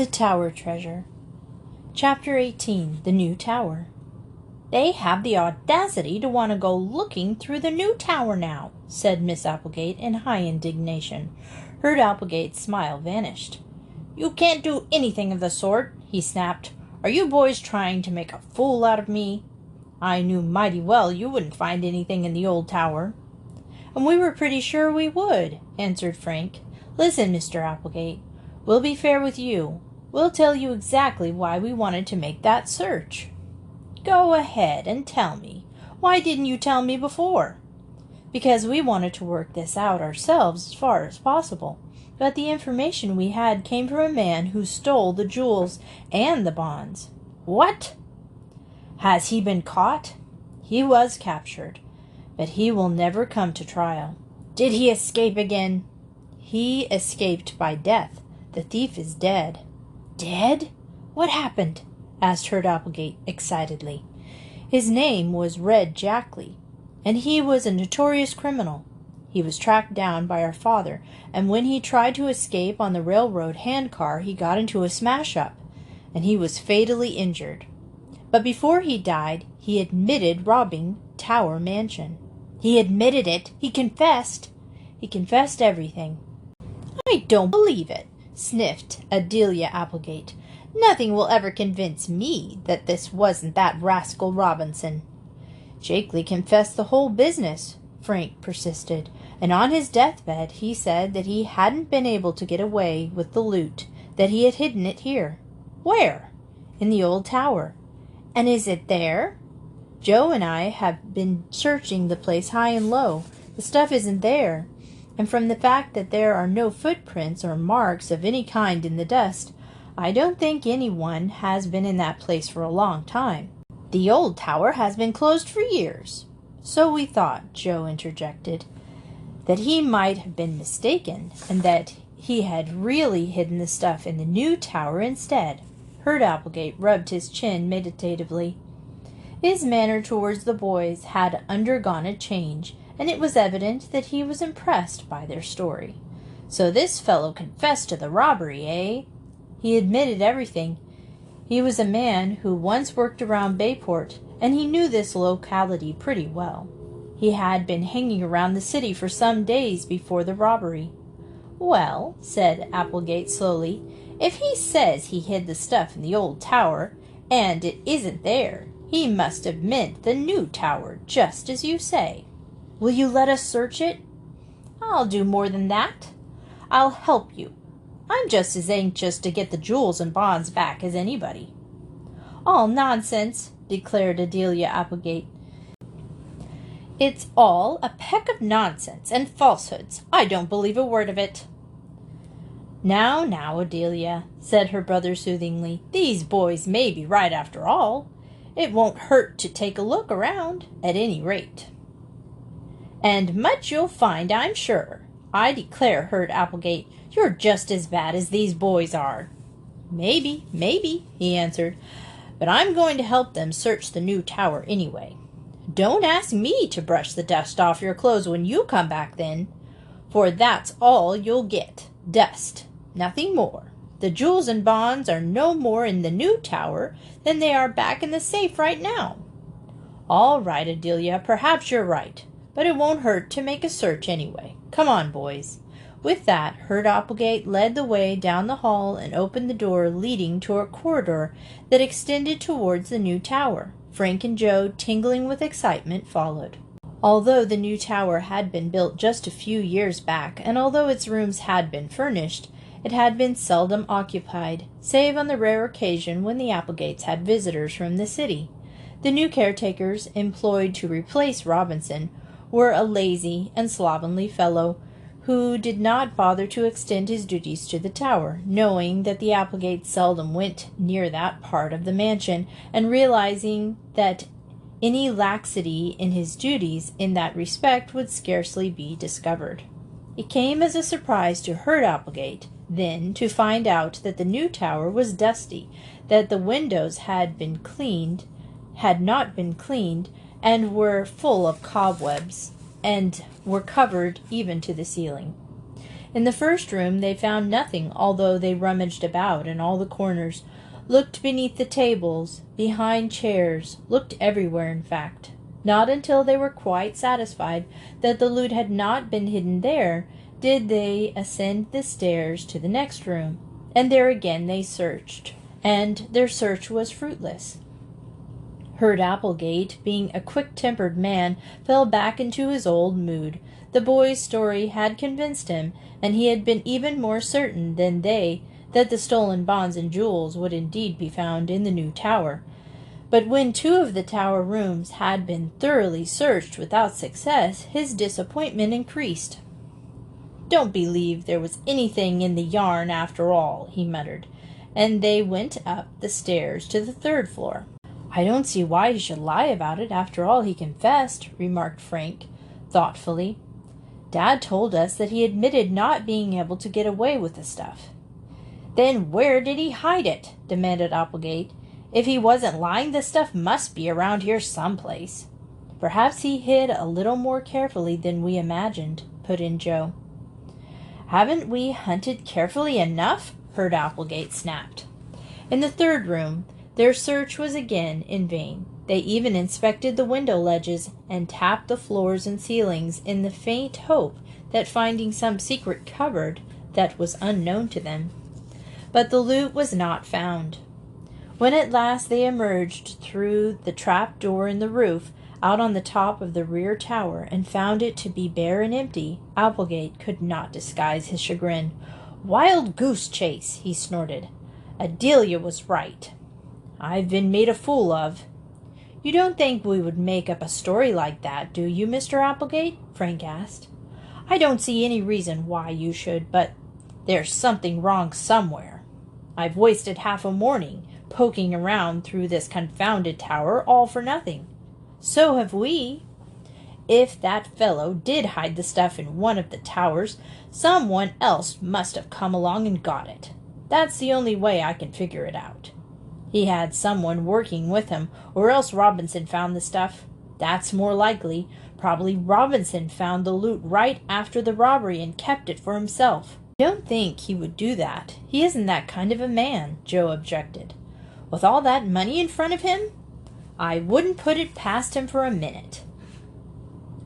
The Tower Treasure. Chapter 18. The New Tower. "They have the audacity to want to go looking through the new tower now," said Miss Applegate in high indignation. Herd Applegate's smile vanished. "You can't do anything of the sort," he snapped. "Are you boys trying to make a fool out of me? I knew mighty well you wouldn't find anything in the old tower." "And we were pretty sure we would," answered Frank. "Listen, Mr. Applegate. We'll be fair with you. We'll tell you exactly why we wanted to make that search." "Go ahead and tell me. Why didn't you tell me before?" "Because we wanted to work this out ourselves as far as possible. But the information we had came from a man who stole the jewels and the bonds." "What? Has he been caught?" "He was captured, but he will never come to trial." "Did he escape again?" "He escaped by death. The thief is dead." "Dead? What happened?" asked Herd Applegate excitedly. "His name was Red Jackley, and he was a notorious criminal. He was tracked down by our father, and when he tried to escape on the railroad handcar, he got into a smash-up, and he was fatally injured. But before he died, he admitted robbing Tower Mansion." "He admitted it? He confessed?" "He confessed everything." "I don't believe it," sniffed Adelia Applegate. "Nothing will ever convince me that this wasn't that rascal Robinson." "Jackley confessed the whole business," Frank persisted, "and on his deathbed he said that he hadn't been able to get away with the loot, that he had hidden it here." "Where?" "In the old tower." "And is it there?" "Joe and I have been searching the place high and low. The stuff isn't there. And from the fact that there are no footprints or marks of any kind in the dust, I don't think anyone has been in that place for a long time." "The old tower has been closed for years." "So we thought," Joe interjected. "That he might have been mistaken, and that he had really hidden the stuff in the new tower instead." Herd Applegate rubbed his chin meditatively. His manner towards the boys had undergone a change, and it was evident that he was impressed by their story. "So this fellow confessed to the robbery, eh?" "He admitted everything. He was a man who once worked around Bayport, and he knew this locality pretty well. He had been hanging around the city for some days before the robbery." "Well," said Applegate slowly, "if he says he hid the stuff in the old tower, and it isn't there, he must have meant the new tower, just as you say." "Will you let us search it?" "I'll do more than that. I'll help you. I'm just as anxious to get the jewels and bonds back as anybody." "All nonsense," declared Adelia Applegate. "It's all a peck of nonsense and falsehoods. I don't believe a word of it." Now, Adelia," said her brother soothingly, "these boys may be right after all. It won't hurt to take a look around, at any rate." "And much you'll find, I'm sure. I declare, Herd Applegate, you're just as bad as these boys are." Maybe," he answered, "but I'm going to help them search the new tower anyway." "Don't ask me to brush the dust off your clothes when you come back, then, for that's all you'll get, dust, nothing more. The jewels and bonds are no more in the new tower than they are back in the safe right now." "All right, Adelia, perhaps you're right, but it won't hurt to make a search anyway. Come on, boys." With that, Herd Applegate led the way down the hall and opened the door leading to a corridor that extended towards the new tower. Frank and Joe, tingling with excitement, followed. Although the new tower had been built just a few years back, and although its rooms had been furnished, it had been seldom occupied, save on the rare occasion when the Applegates had visitors from the city. The new caretakers, employed to replace Robinson, were a lazy and slovenly fellow, who did not bother to extend his duties to the tower, knowing that the Applegates seldom went near that part of the mansion, and realizing that any laxity in his duties in that respect would scarcely be discovered. It came as a surprise to Herd Applegate, then, to find out that the new tower was dusty, that the windows had not been cleaned, and were full of cobwebs, and were covered even to the ceiling. In the first room they found nothing, although they rummaged about in all the corners, looked beneath the tables, behind chairs, looked everywhere, in fact. Not until they were quite satisfied that the loot had not been hidden there did they ascend the stairs to the next room, and there again they searched, and their search was fruitless. Herd Applegate, being a quick-tempered man, fell back into his old mood. The boy's story had convinced him, and he had been even more certain than they that the stolen bonds and jewels would indeed be found in the new tower. But when 2 of the tower rooms had been thoroughly searched without success, his disappointment increased. "Don't believe there was anything in the yarn after all," he muttered, and they went up the stairs to the 3rd floor. "I don't see why he should lie about it after all he confessed," remarked Frank, thoughtfully. "Dad told us that he admitted not being able to get away with the stuff." "Then where did he hide it?" demanded Applegate. "If he wasn't lying, the stuff must be around here someplace." "Perhaps he hid a little more carefully than we imagined," put in Joe. "Haven't we hunted carefully enough?" Herd Applegate snapped. In the 3rd room, their search was again in vain. They even inspected the window ledges and tapped the floors and ceilings in the faint hope that finding some secret cupboard that was unknown to them. But the loot was not found. When at last they emerged through the trap door in the roof, out on the top of the rear tower, and found it to be bare and empty, Applegate could not disguise his chagrin. "Wild goose chase!" he snorted. "Adelia was right. I've been made a fool of." "You don't think we would make up a story like that, do you, Mr. Applegate?" Frank asked. "I don't see any reason why you should, but there's something wrong somewhere. I've wasted half a morning poking around through this confounded tower, all for nothing." "So have we." "If that fellow did hide the stuff in one of the towers, someone else must have come along and got it. That's the only way I can figure it out. He had someone working with him, or else Robinson found the stuff. That's more likely. Probably Robinson found the loot right after the robbery and kept it for himself." "I don't think he would do that. He isn't that kind of a man," Joe objected. "With all that money in front of him? I wouldn't put it past him for a minute."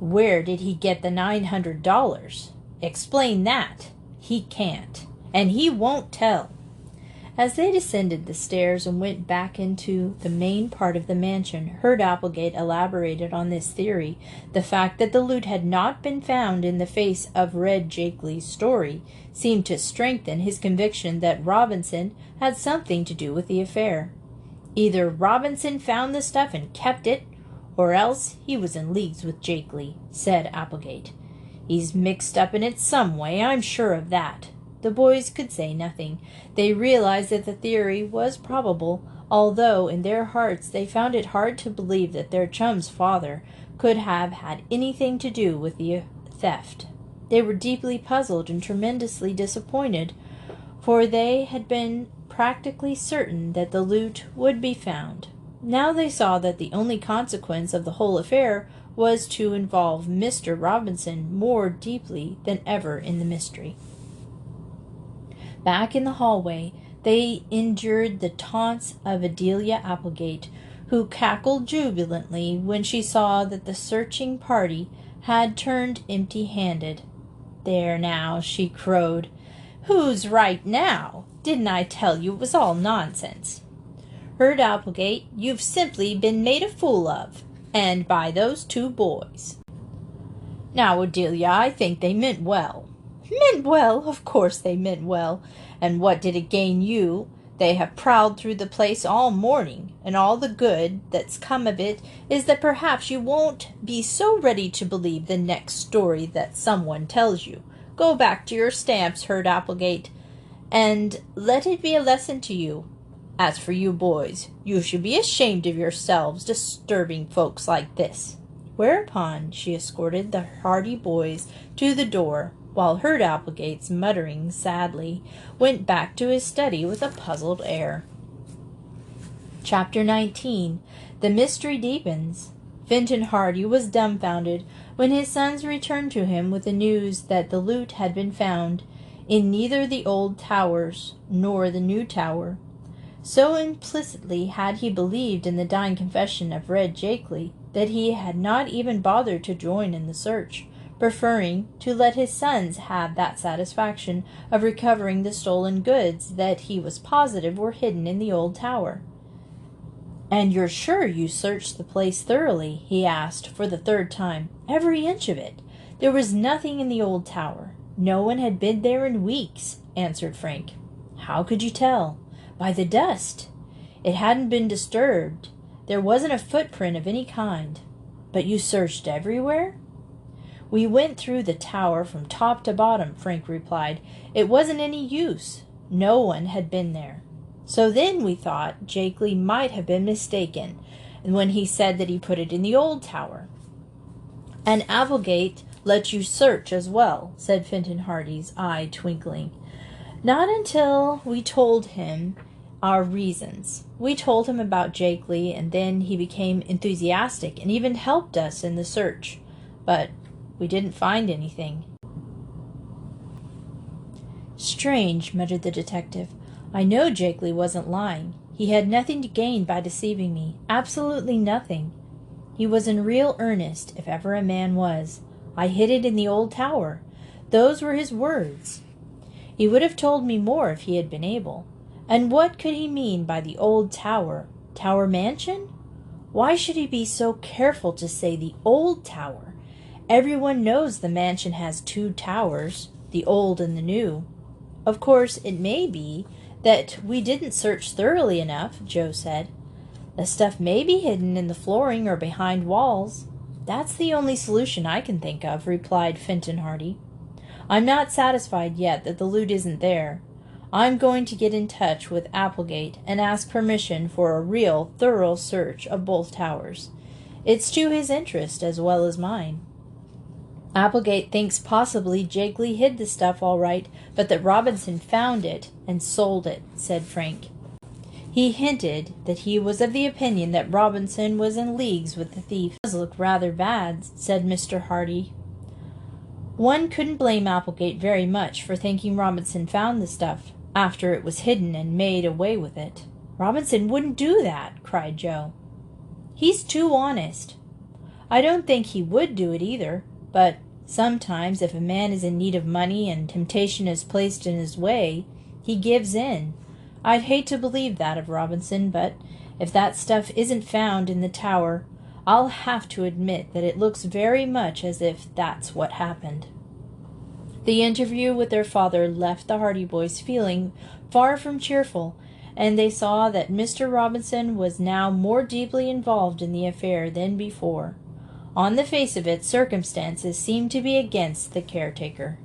"Where did he get the $900? Explain that." "He can't, and he won't tell." As they descended the stairs and went back into the main part of the mansion, Herd Applegate elaborated on this theory. The fact that the loot had not been found in the face of Red Jakeley's story seemed to strengthen his conviction that Robinson had something to do with the affair. Either Robinson found the stuff and kept it, or else he was in leagues with Jakeley, said Applegate. "He's mixed up in it some way, I'm sure of that." The boys could say nothing. They realized that the theory was probable, although in their hearts they found it hard to believe that their chum's father could have had anything to do with the theft. They were deeply puzzled and tremendously disappointed, for they had been practically certain that the loot would be found. Now they saw that the only consequence of the whole affair was to involve Mr. Robinson more deeply than ever in the mystery. Back in the hallway, they endured the taunts of Adelia Applegate, who cackled jubilantly when she saw that the searching party had turned empty-handed. "There now," she crowed. "Who's right now? Didn't I tell you it was all nonsense? Herd Applegate, you've simply been made a fool of, and by those 2 boys." "Now, Adelia, I think they meant well." "Meant well? Of course they meant well. And what did it gain you? They have prowled through the place all morning, and all the good that's come of it is that perhaps you won't be so ready to believe the next story that someone tells you. Go back to your stamps, Herd Applegate, and let it be a lesson to you. As for you boys, you should be ashamed of yourselves disturbing folks like this." Whereupon she escorted the hardy boys to the door, while Herd Applegate's muttering sadly went back to his study with a puzzled air. Chapter 19. The Mystery Deepens. Fenton Hardy was dumbfounded when his sons returned to him with the news that the loot had been found. in neither the old towers nor the new tower. So implicitly had he believed in the dying confession of Red Jakeley that he had not even bothered to join in the search, preferring to let his sons have that satisfaction of recovering the stolen goods that he was positive were hidden in the old tower. "And you're sure you searched the place thoroughly?" he asked for the third time. "Every inch of it. There was nothing in the old tower. No one had been there in weeks," answered Frank. "How could you tell?" "By the dust. It hadn't been disturbed. There wasn't a footprint of any kind." "But you searched everywhere?" "We went through the tower from top to bottom," Frank replied. "It wasn't any use. No one had been there. So then we thought Jakeley might have been mistaken when he said that he put it in the old tower." "And Applegate let you search as well," said Fenton Hardy's eye twinkling. "Not until we told him our reasons. We told him about Jakeley, and then he became enthusiastic and even helped us in the search. But we didn't find anything." "Strange," muttered the detective. "I know Jakeley wasn't lying. He had nothing to gain by deceiving me. Absolutely nothing. He was in real earnest, if ever a man was. I hid it in the old tower. Those were his words. He would have told me more if he had been able. And what could he mean by the old tower? Tower Mansion? Why should he be so careful to say the old tower? Everyone knows the mansion has 2 towers, the old and the new. Of course, it may be that we didn't search thoroughly enough," Joe said. "The stuff may be hidden in the flooring or behind walls." "That's the only solution I can think of," replied Fenton Hardy. "I'm not satisfied yet that the loot isn't there. I'm going to get in touch with Applegate and ask permission for a real, thorough search of both towers. It's to his interest as well as mine." "Applegate thinks possibly Jakeley hid the stuff all right, but that Robinson found it and sold it," said Frank. "He hinted that he was of the opinion that Robinson was in leagues with the thief." "It does look rather bad," said Mr. Hardy. "One couldn't blame Applegate very much for thinking Robinson found the stuff after it was hidden and made away with it." "Robinson wouldn't do that," cried Joe. "He's too honest." "I don't think he would do it either, but sometimes if a man is in need of money and temptation is placed in his way, he gives in. I'd hate to believe that of Robinson, but if that stuff isn't found in the tower, I'll have to admit that it looks very much as if that's what happened." The interview with their father left the Hardy boys feeling far from cheerful, and they saw that Mr. Robinson was now more deeply involved in the affair than before. On the face of it, circumstances seemed to be against the caretaker.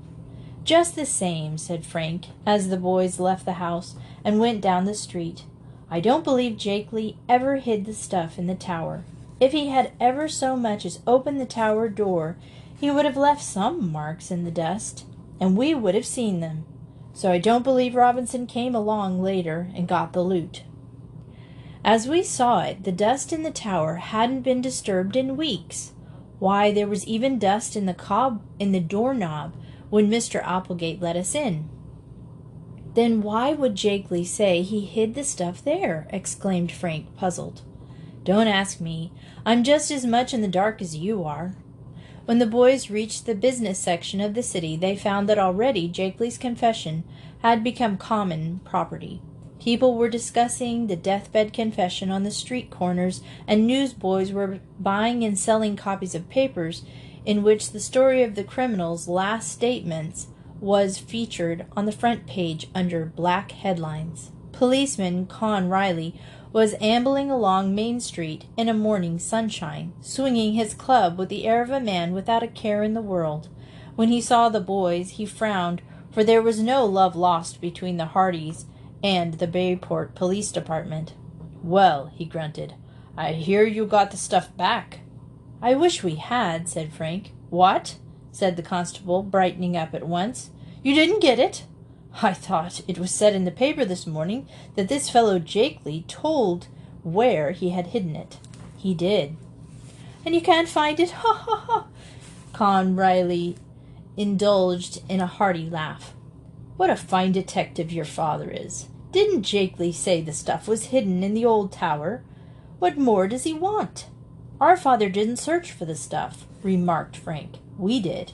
"Just the same," said Frank, as the boys left the house and went down the street, "I don't believe Jakeley ever hid the stuff in the tower. If he had ever so much as opened the tower door, he would have left some marks in the dust, and we would have seen them. So I don't believe Robinson came along later and got the loot." As we saw it, the dust in the tower hadn't been disturbed in weeks. Why, there was even dust in the doorknob when Mr. Applegate let us in. "Then why would Jakeley say he hid the stuff there?" exclaimed Frank, puzzled. "Don't ask me. I'm just as much in the dark as you are." When the boys reached the business section of the city, they found that already Jakeley's confession had become common property. People were discussing the deathbed confession on the street corners, and newsboys were buying and selling copies of papers in which the story of the criminal's last statements was featured on the front page under black headlines. Policeman Con Riley was ambling along Main Street in a morning sunshine, swinging his club with the air of a man without a care in the world. When he saw the boys, he frowned, for there was no love lost between the Hardys and the Bayport Police Department. "Well," he grunted, "I hear you got the stuff back." "I wish we had," said Frank. "What?" said the constable, brightening up at once. "You didn't get it? I thought it was said in the paper this morning that this fellow Jakeley told where he had hidden it." "He did." "And you can't find it? Ha, ha, ha!" Con Riley indulged in a hearty laugh. What a fine detective your father is. Didn't Jakeley say the stuff was hidden in the old tower? What more does he want? Our father didn't search for the stuff, remarked Frank. We did.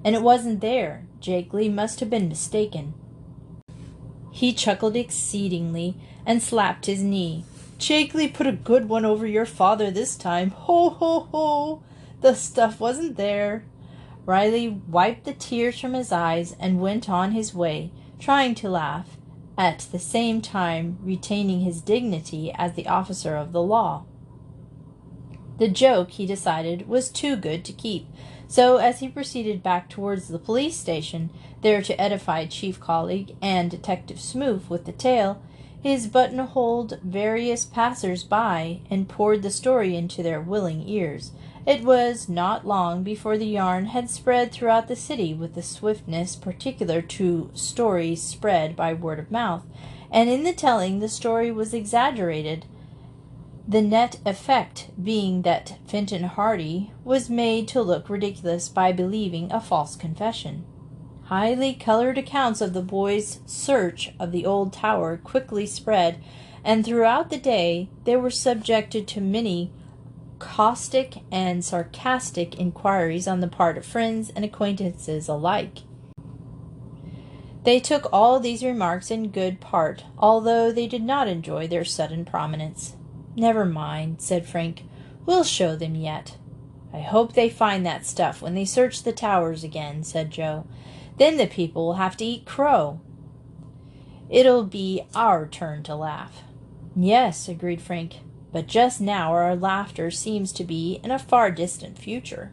And it wasn't there. Jakeley must have been mistaken. He chuckled exceedingly and slapped his knee. Jakeley put a good one over your father this time. Ho, ho, ho! The stuff wasn't there. Riley wiped the tears from his eyes and went on his way, trying to laugh, at the same time retaining his dignity as the officer of the law. The joke, he decided, was too good to keep, so as he proceeded back towards the police station, there to edify Chief Colleague and Detective Smoot with the tale, his buttonholed various passers-by and poured the story into their willing ears. It was not long before the yarn had spread throughout the city with the swiftness particular to stories spread by word of mouth, and in the telling the story was exaggerated, the net effect being that Fenton Hardy was made to look ridiculous by believing a false confession. Highly colored accounts of the boys' search of the old tower quickly spread, and throughout the day they were subjected to many caustic and sarcastic inquiries on the part of friends and acquaintances alike. They took all these remarks in good part, although they did not enjoy their sudden prominence. "Never mind," said Frank. "We'll show them yet." "I hope they find that stuff when they search the towers again," said Joe. "Then the people will have to eat crow. It'll be our turn to laugh." "Yes," agreed Frank, "but just now our laughter seems to be in a far distant future."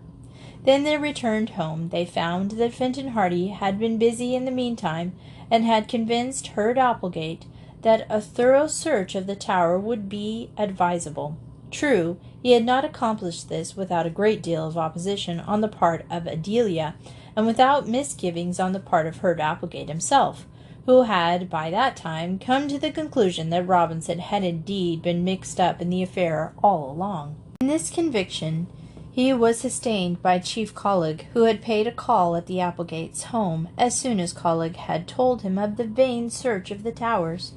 Then they returned home. They found that Fenton Hardy had been busy in the meantime, and had convinced Hurd Applegate that a thorough search of the tower would be advisable. True, he had not accomplished this without a great deal of opposition on the part of Adelia, and without misgivings on the part of Hurd Applegate himself, who had by that time come to the conclusion that Robinson had indeed been mixed up in the affair all along. In this conviction he was sustained by Chief Colleague, who had paid a call at the Applegates' home as soon as Colleague had told him of the vain search of the towers.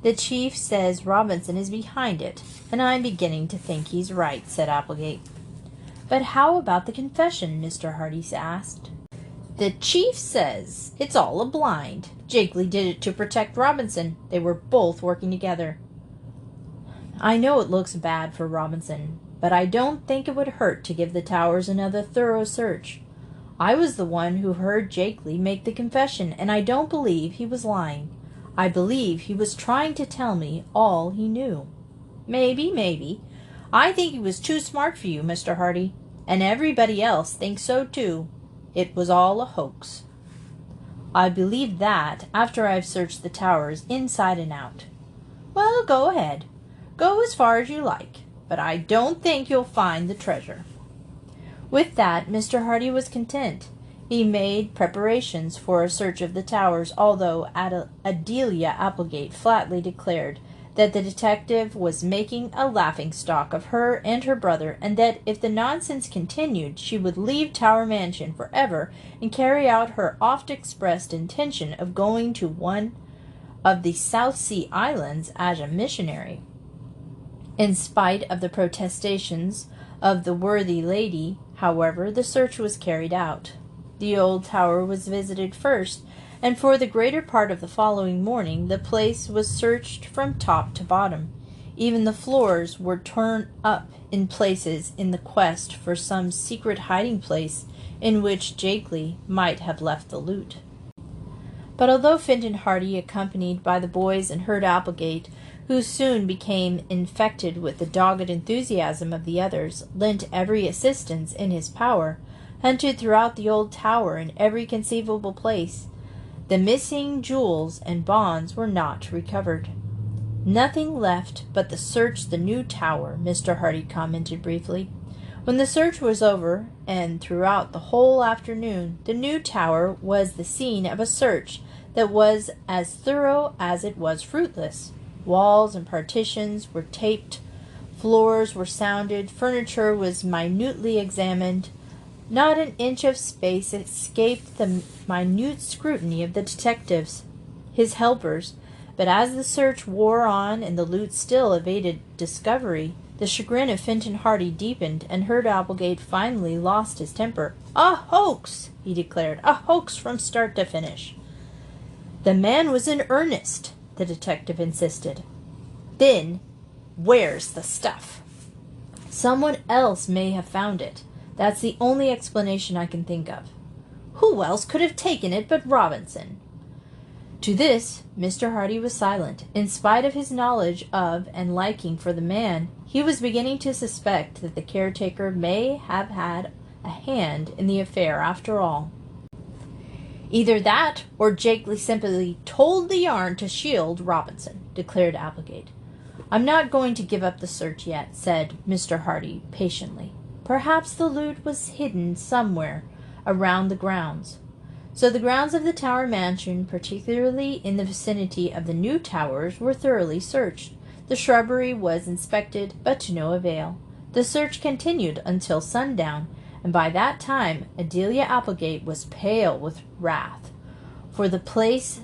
"The chief says Robinson is behind it, and I'm beginning to think he's right," said Applegate. "But how about the confession?" Mr. Hardy asked. "The chief says it's all a blind. Jakeley did it to protect Robinson. They were both working together." "I know it looks bad for Robinson, but I don't think it would hurt to give the towers another thorough search. I was the one who heard Jakeley make the confession, and I don't believe he was lying. I believe he was trying to tell me all he knew." Maybe. I think he was too smart for you, Mr. Hardy, and everybody else thinks so too. It was all a hoax." "I believe that after I've searched the towers inside and out." "Well, go ahead. Go as far as you like, but I don't think you'll find the treasure." With that, Mr. Hardy was content. He made preparations for a search of the towers, although Adelia Applegate flatly declared that the detective was making a laughing-stock of her and her brother, and that if the nonsense continued she would leave Tower Mansion forever and carry out her oft-expressed intention of going to one of the South Sea Islands as a missionary. In spite of the protestations of the worthy lady, however, the search was carried out. The old tower was visited first, and for the greater part of the following morning the place was searched from top to bottom. Even the floors were torn up in places in the quest for some secret hiding-place in which Jakeley might have left the loot. But although Fenton Hardy, accompanied by the boys and Hurd Applegate, who soon became infected with the dogged enthusiasm of the others, lent every assistance in his power, hunted throughout the old tower in every conceivable place, the missing jewels and bonds were not recovered. "Nothing left but to search the new tower," Mr. Hardy commented briefly. When the search was over, and throughout the whole afternoon, the new tower was the scene of a search that was as thorough as it was fruitless. Walls and partitions were taped, floors were sounded, furniture was minutely examined. Not an inch of space escaped the minute scrutiny of the detectives. his helpers, but as the search wore on and the loot still evaded discovery, the chagrin of Finton Hardy deepened, and Herb Applegate finally lost his temper. "A hoax!" he declared. "A hoax from start to finish." "The man was in earnest," the detective insisted. "Then where's the stuff?" "Someone else may have found it. That's the only explanation I can think of." "Who else could have taken it but Robinson?" To this, Mr. Hardy was silent. In spite of his knowledge of and liking for the man, he was beginning to suspect that the caretaker may have had a hand in the affair after all. "Either that, or Jakeley simply told the yarn to shield Robinson," declared Applegate. "I'm not going to give up the search yet," said Mr. Hardy patiently. "Perhaps the loot was hidden somewhere around the grounds." So the grounds of the Tower mansion, particularly in the vicinity of the new towers, were thoroughly searched. The shrubbery was inspected, but to no avail. The search continued until sundown, and by that time Adelia Applegate was pale with wrath, for the place,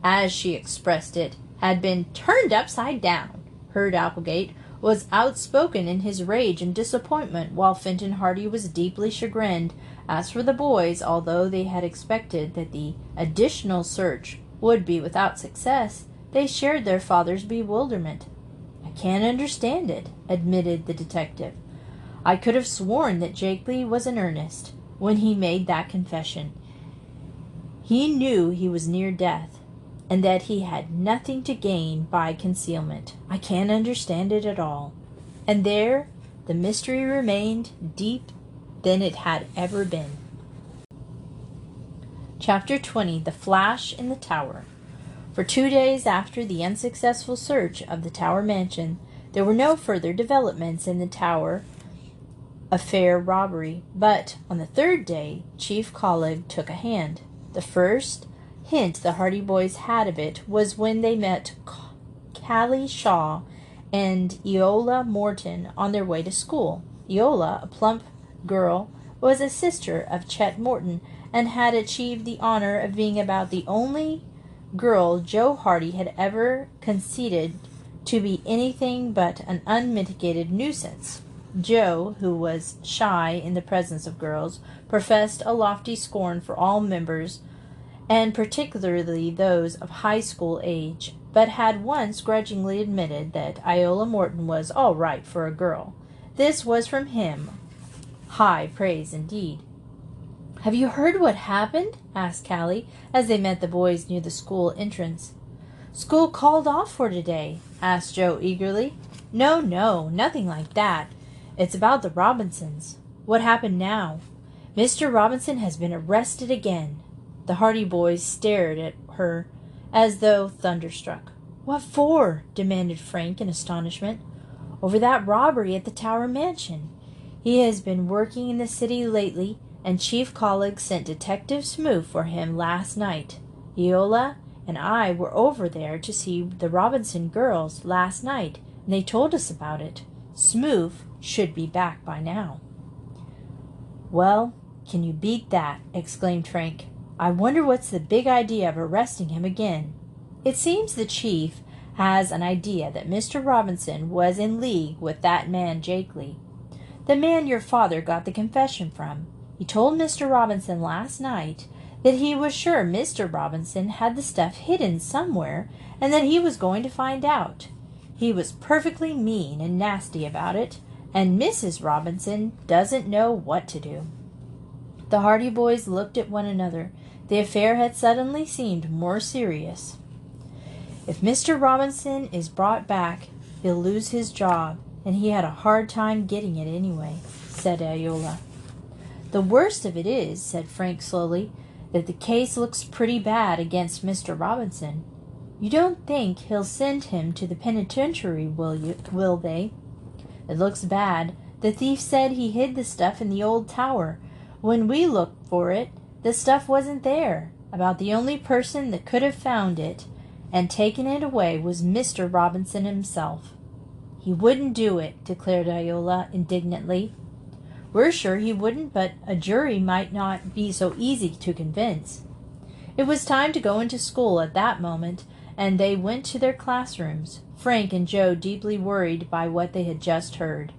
as she expressed it, had been turned upside down. Herb Applegate was outspoken in his rage and disappointment, while Finton Hardy was deeply chagrined. As for the boys, although they had expected that the additional search would be without success, they shared their father's bewilderment. "I can't understand it," admitted the detective. "I could have sworn that Jakeley was in earnest when he made that confession. He knew he was near death, and that he had nothing to gain by concealment. I can't understand it at all." And there the mystery remained deep than it had ever been. Chapter 20. The Flash in the Tower. For 2 days after the unsuccessful search of the Tower mansion, there were no further developments in the Tower affair robbery, but on the third day Chief Collig took a hand. The first hint the Hardy boys had of it was when they met Callie Shaw and Eola Morton on their way to school. Eola, a plump girl, was a sister of Chet Morton, and had achieved the honor of being about the only girl Joe Hardy had ever conceded to be anything but an unmitigated nuisance. Joe, who was shy in the presence of girls, professed a lofty scorn for all members, and particularly those of high school age, but had once grudgingly admitted that Eola Morton was all right for a girl. This was from him high praise indeed. "Have you heard what happened?" asked Callie, as they met the boys near the school entrance. "School called off for today?" asked Joe eagerly. No, nothing like that. It's about the Robinsons." "What happened now?" "Mr. Robinson has been arrested again." The Hardy boys stared at her as though thunderstruck. "What for?" demanded Frank in astonishment. "Over that robbery at the Tower mansion. He has been working in the city lately, and Chief Collig sent Detective Smoot for him last night. Eola and I were over there to see the Robinson girls last night, and they told us about it. Smoot should be back by now." "Well, can you beat that?" exclaimed Frank. "I wonder what's the big idea of arresting him again." "It seems the chief has an idea that Mr. Robinson was in league with that man Jakeley, the man your father got the confession from. He told Mr. Robinson last night that he was sure Mr. Robinson had the stuff hidden somewhere, and that he was going to find out. He was perfectly mean and nasty about it, and Mrs. Robinson doesn't know what to do." The Hardy boys looked at one another. The affair had suddenly seemed more serious. "If Mr. Robinson is brought back, he'll lose his job, and he had a hard time getting it anyway," said Eola. "The worst of it is," said Frank slowly, "that the case looks pretty bad against Mr. Robinson. You don't think he'll send him to the penitentiary, will they?" "It looks bad. The thief said he hid the stuff in the old tower. When we looked for it, the stuff wasn't there. About the only person that could have found it and taken it away was Mr. Robinson himself." "He wouldn't do it," declared Eola indignantly. "We're sure he wouldn't, but a jury might not be so easy to convince." It was time to go into school at that moment, and they went to their classrooms, Frank and Joe deeply worried by what they had just heard.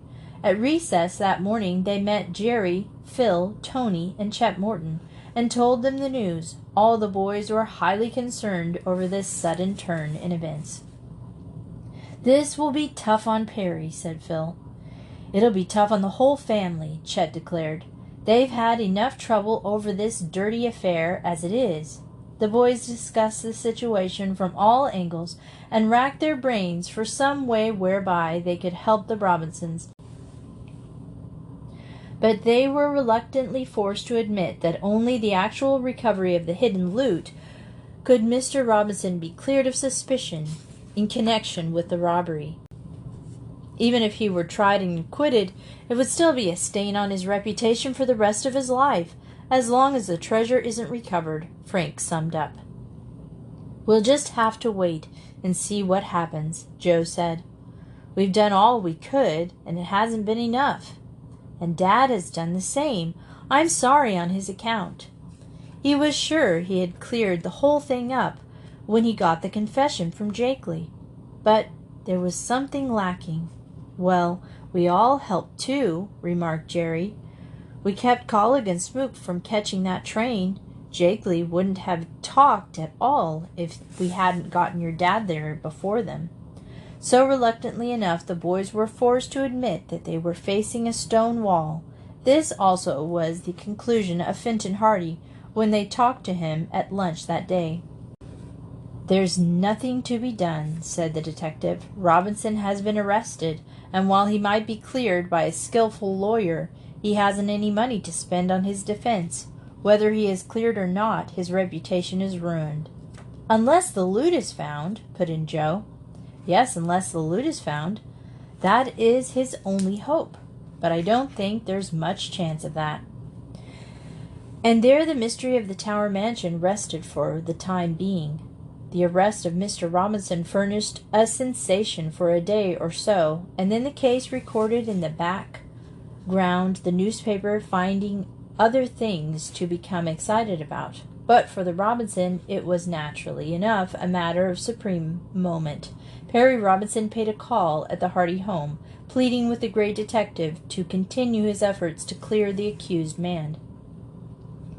At recess that morning they met Jerry, Phil, Tony, and Chet Morton, and told them the news. All the boys were highly concerned over this sudden turn in events. "This will be tough on Perry," said Phil. "It'll be tough on the whole family," Chet declared. "They've had enough trouble over this dirty affair as it is." The boys discussed the situation from all angles and racked their brains for some way whereby they could help the Robinsons. But they were reluctantly forced to admit that only the actual recovery of the hidden loot could Mr. Robinson be cleared of suspicion in connection with the robbery. Even if he were tried and acquitted, it would still be a stain on his reputation for the rest of his life, as long as the treasure isn't recovered, Frank summed up. "We'll just have to wait and see what happens," Joe said. "We've done all we could, and it hasn't been enough. And Dad has done the same. I'm sorry on his account. He was sure he had cleared the whole thing up when he got the confession from Jakely. But there was something lacking." "Well, we all helped too," remarked Jerry. "We kept Collig and Smook from catching that train. Jakely wouldn't have talked at all if we hadn't gotten your dad there before them." So reluctantly enough, the boys were forced to admit that they were facing a stone wall. This also was the conclusion of Fenton Hardy when they talked to him at lunch that day. "There's nothing to be done," said the detective. "Robinson has been arrested, and while he might be cleared by a skillful lawyer, he hasn't any money to spend on his defense. Whether he is cleared or not, his reputation is ruined." "Unless the loot is found," put in Joe. "Yes, unless the loot is found. That is his only hope. But I don't think there's much chance of that." And there the mystery of the Tower Mansion rested for the time being. The arrest of Mr. Robinson furnished a sensation for a day or so, and then the case recorded in the background, the newspaper finding other things to become excited about. But for the Robinson, it was naturally enough a matter of supreme moment. Perry Robinson paid a call at the Hardy home, pleading with the great detective to continue his efforts to clear the accused man.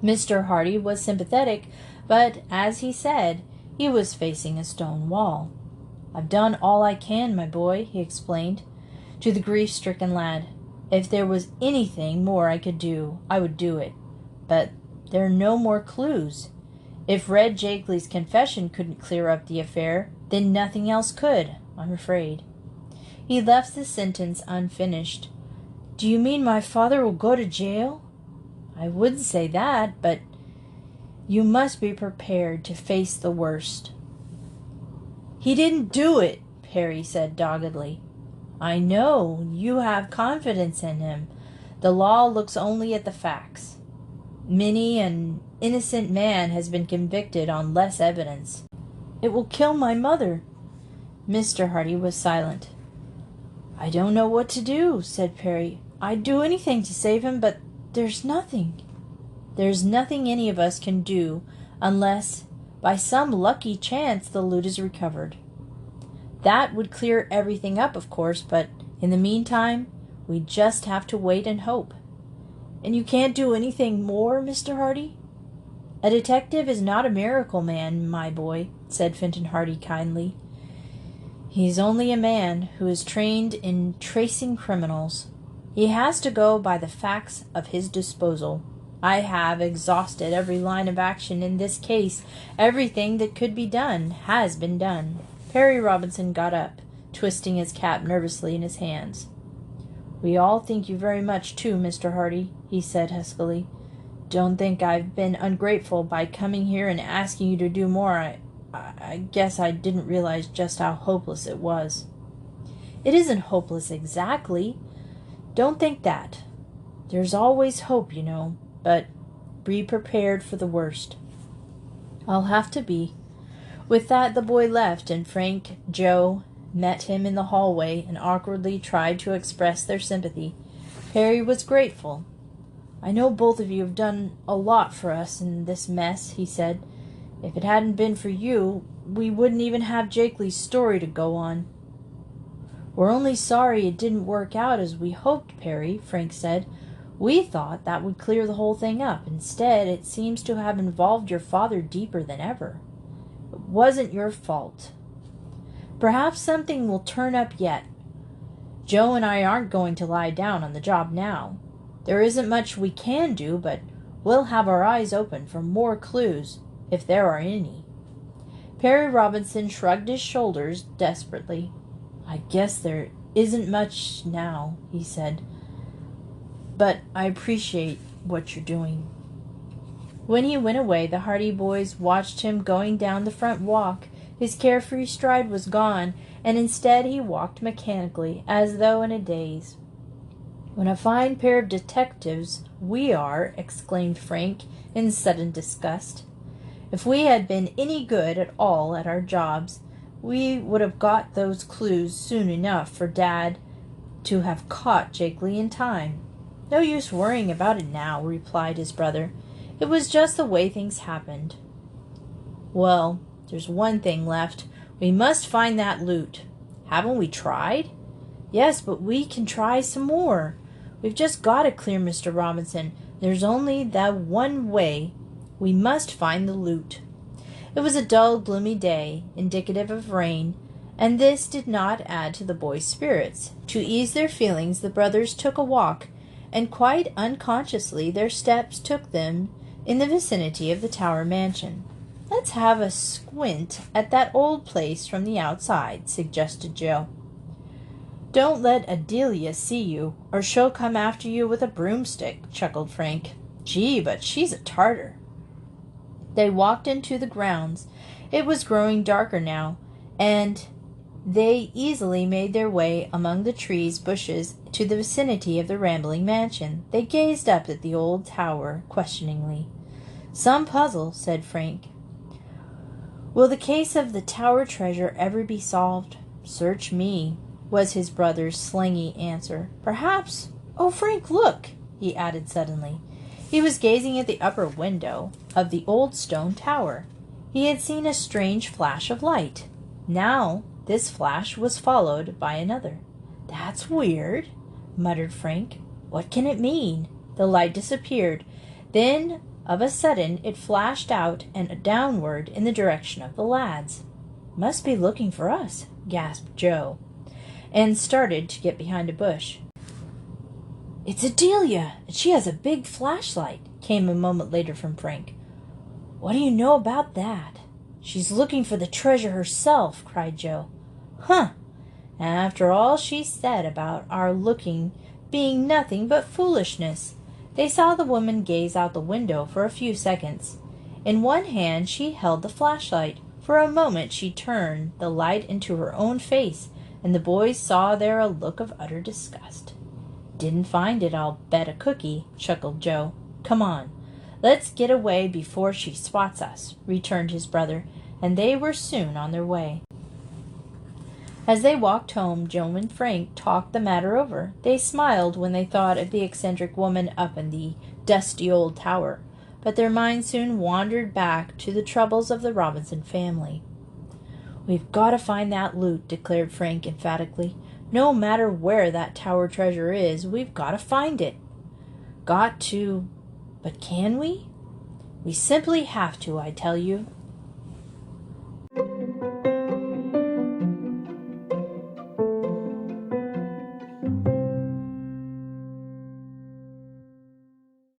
Mr. Hardy was sympathetic, but, as he said, he was facing a stone wall. "I've done all I can, my boy," he explained to the grief-stricken lad. "If there was anything more I could do, I would do it. But there are no more clues. If Red Jakely's confession couldn't clear up the affair, then nothing else could, I'm afraid." He left the sentence unfinished. "Do you mean my father will go to jail?" "I wouldn't say that, but you must be prepared to face the worst." "He didn't do it," Perry said doggedly. "I know. You have confidence in him. The law looks only at the facts. Many an innocent man has been convicted on less evidence." "It will kill my mother." Mr. Hardy was silent. "I don't know what to do," said Perry. "I'd do anything to save him, but there's nothing." "There's nothing any of us can do unless, by some lucky chance, the loot is recovered. That would clear everything up, of course, but in the meantime, we just have to wait and hope." "And you can't do anything more, Mr. Hardy?" "A detective is not a miracle man, my boy," said Fenton Hardy kindly. "He's only a man who is trained in tracing criminals. He has to go by the facts of his disposal. I have exhausted every line of action in this case. Everything that could be done has been done." Perry Robinson got up, twisting his cap nervously in his hands. "We all think you very much, too, Mr. Hardy," he said huskily. "Don't think I've been ungrateful by coming here and asking you to do more. I guess I didn't realize just how hopeless it was." "It isn't hopeless exactly. Don't think that. There's always hope, you know, but be prepared for the worst." "I'll have to be." With that, the boy left, and Frank, Joe, met him in the hallway and awkwardly tried to express their sympathy. Perry was grateful. "I know both of you have done a lot for us in this mess," he said. If it hadn't been for you, we wouldn't even have Jakeley's story to go on." "We're only sorry it didn't work out as we hoped, Perry," Frank said. "We thought that would clear the whole thing up. Instead, it seems to have involved your father deeper than ever. It wasn't your fault. Perhaps something will turn up yet. Joe and I aren't going to lie down on the job now. There isn't much we can do, but we'll have our eyes open for more clues, if there are any." Perry Robinson shrugged his shoulders desperately. "I guess there isn't much now," he said. "But I appreciate what you're doing." When he went away, the Hardy boys watched him going down the front walk. His carefree stride was gone, and instead he walked mechanically, as though in a daze. "What a fine pair of detectives we are!" exclaimed Frank, in sudden disgust. "If we had been any good at all at our jobs, we would have got those clues soon enough for Dad to have caught Jakeley in time." "No use worrying about it now," replied his brother. "It was just the way things happened." "Well, there's one thing left. We must find that loot." "Haven't we tried?" "Yes, but we can try some more. We've just got to clear Mr. Robinson. There's only that one way. We must find the loot." It was a dull, gloomy day, indicative of rain, and this did not add to the boys' spirits. To ease their feelings, the brothers took a walk, and quite unconsciously their steps took them in the vicinity of the Tower mansion. "Let's have a squint at that old place from the outside," suggested Joe. "Don't let Adelia see you, or she'll come after you with a broomstick," chuckled Frank. "Gee, but she's a Tartar." They walked into the grounds. It was growing darker now, and they easily made their way among the trees, bushes, to the vicinity of the rambling mansion. They gazed up at the old tower questioningly. "Some puzzle," said Frank. "Will the case of the Tower treasure ever be solved?" "Search me," was his brother's slangy answer. "Perhaps— Oh, Frank, look!" he added suddenly. He was gazing at the upper window of the old stone tower. He had seen a strange flash of light. Now this flash was followed by another. "That's weird," muttered Frank. "What can it mean?" The light disappeared. Then, of a sudden, it flashed out and downward in the direction of the lads. "Must be looking for us," gasped Joe, and started to get behind a bush. "It's Adelia, and she has a big flashlight," came a moment later from Frank. "What do you know about that?" "She's looking for the treasure herself," cried Joe. "Huh! After all she said about our looking being nothing but foolishness." They saw the woman gaze out the window for a few seconds. In one hand she held the flashlight. For a moment she turned the light into her own face, and the boys saw there a look of utter disgust. "Didn't find it, I'll bet a cookie," chuckled Joe. "Come on, let's get away before she spots us," returned his brother, and they were soon on their way. As they walked home, Joe and Frank talked the matter over. They smiled when they thought of the eccentric woman up in the dusty old tower, but their minds soon wandered back to the troubles of the Robinson family. "We've got to find that loot," declared Frank emphatically. "No matter where that tower treasure is, we've got to find it." "Got to— But can we?" "We simply have to, I tell you."